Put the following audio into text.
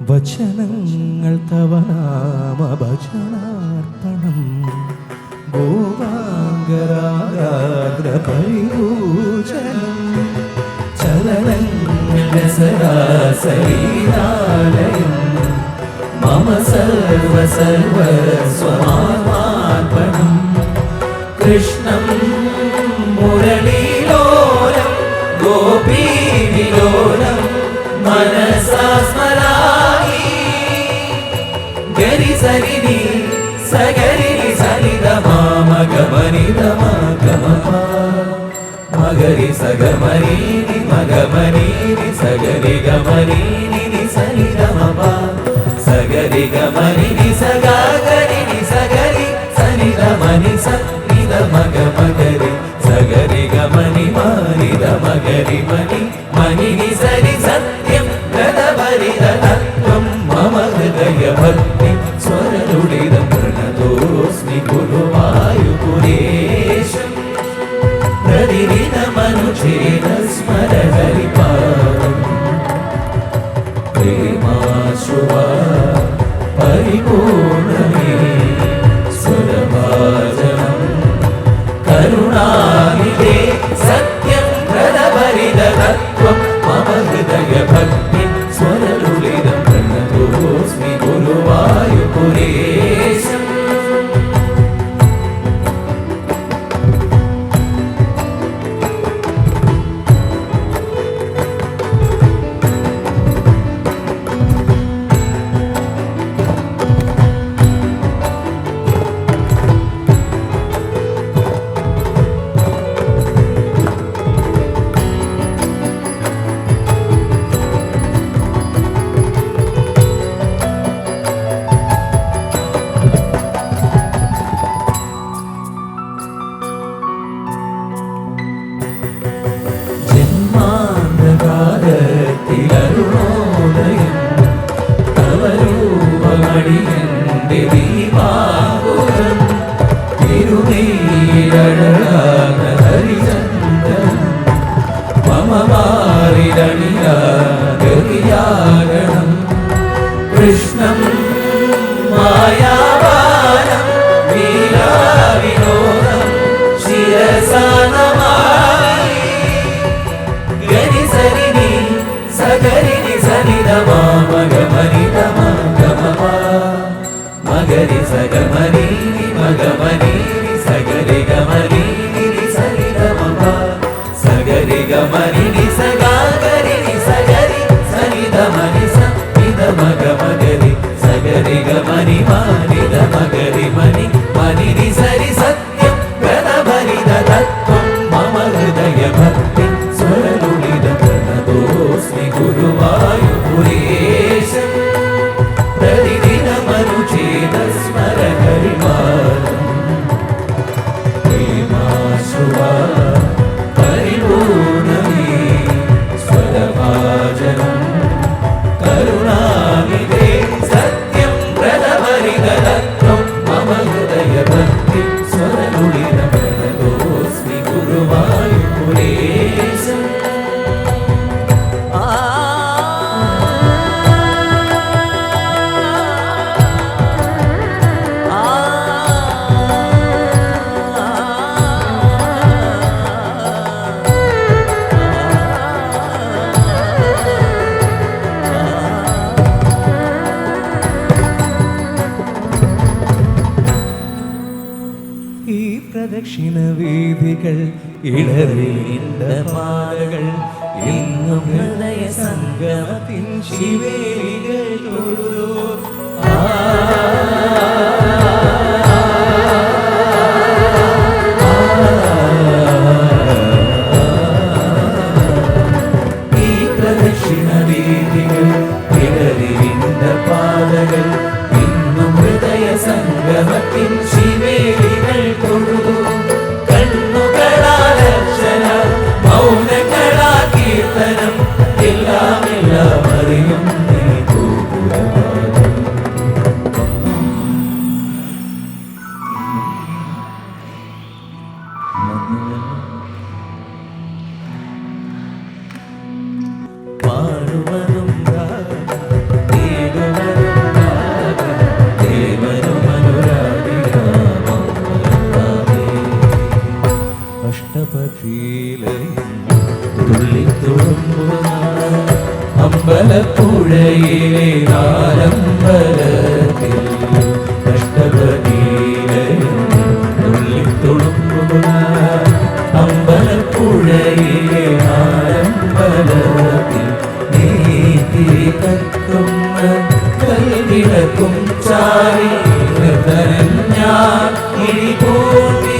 വചനങ്ങൾ തവ നാമഭജനാർപ്പണം ഭോഗാംഗരാഗാഗ്രപരിപൂജനം ചലനങ്ങളുടെ സരാസരീനാലയം മമ സർവസർവസ്വമാർപ്പണം കൃഷ്ണം മുരളീലോലം ഗോപീവിലോലം മനസാ സ്മരാമി ഗരി സരിനി സഗരിനി സനിധ മാമഗമനിധ മഗമപ മഗരി സഗമരീനി മഗമരീനി സഗരി ഗമരീനി സനിധ മപ സഗരി ഗമരീനി സഗരിനി സഗരി സനിധ മനി സനിധ മഗമഗരി സഗരി ഗമനി മാനിധ മഗരി മനി മനി സരി സത്യം ഗദഭരിത തത്വം മമ ഹൃദയ ഭക്തി സ്വരലുടിതം പ്രണതോസ്മി ഗുരുവായൂരേശം പ്രതിദിനമനുചേത സ്മര ഹരിപാദം പ്രേമാശ്രുവാ പരിപൂർണമേ സ്വരഭാജനം കരുണാനിധേ സത്യം ഗദഭരിത തത്വം മമ ഹൃദയ ഭക്തി സ്വരലുളിതം പ്രണതോസ്മി ഗുരുവായൂരേശം ിലരുണോദയം തവരൂപമടിയന്റെ ദീപാകുലം തിരുനീരഴകാക ഹരിചന്ദനം മമ മാറിലണിയാകണം കൃഷ്ണം മായാവാനം ലീലാവിനോദം ശിരസാ നമാമി ഗരി സരിനി സഗരിനി സനിധ മാമഗമനിധ മഗമപ മഗരി സഗമരീനി മഗമരീനി സഗരി ഗമരീനി സനിധ മപ സഗരി ഗമരീനി സഗരിനി സഗരി സനിധ മനി സനിധ മഗമഗരി സഗരി ഗമനി മാനിധ മഗരി മനി മനി സരി സത്യം ഗദഭരിത തത്വം മമ ഹൃദയ ഭക്തി സ്വരലുളിത പ്രണതോസ്മി ഗുരുവായൂരേശം പ്രതിദിനമനുചേത സ്മര ഹരിപാദം പ്രേമാശ്രുവാ പരിപൂർണമേ സ്വരഭാജനം കരുണാനിധേ സത്യം ഗദഭരിത തത്വം മമ ഹൃദയ ഭക്തി സ്വരലുളിത പ്രണതോസ്മി ഗുരുവായൂരേശം ഈ പ്രദക്ഷിണ വീഥികൾ ഇടറിയിട്ട പാതകൾ ഇന്നും ഹൃദയ സംഗമത്തിൻ ശിവേലികൾ തൊഴുതു ഈ പ്രദക്ഷിണ വീഥികൾ ഇടറിയിട്ട പാതകൾ ഇന്നും ഹൃദയ സംഗമത്തിൻ ശിവേലികൾ തൊഴുതു കണ്ണുകളാലർച്ചന മൗനങ്ങളാ കീർത്തനം എല്ലാം അറിയും നീ അമ്പലപ്പുഴയിലെ നാലമ്പലത്തിൽ അഷ്ടപതിയിലെയും തുള്ളിത്തുളുമ്പുന്ന അമ്പലപ്പുഴയിലെ നാലമ്പലത്തിൽ നീതി കത്തുന്ന കൽവിളക്കും ചാരി ഞാൻ ഇഴിപോട്ടി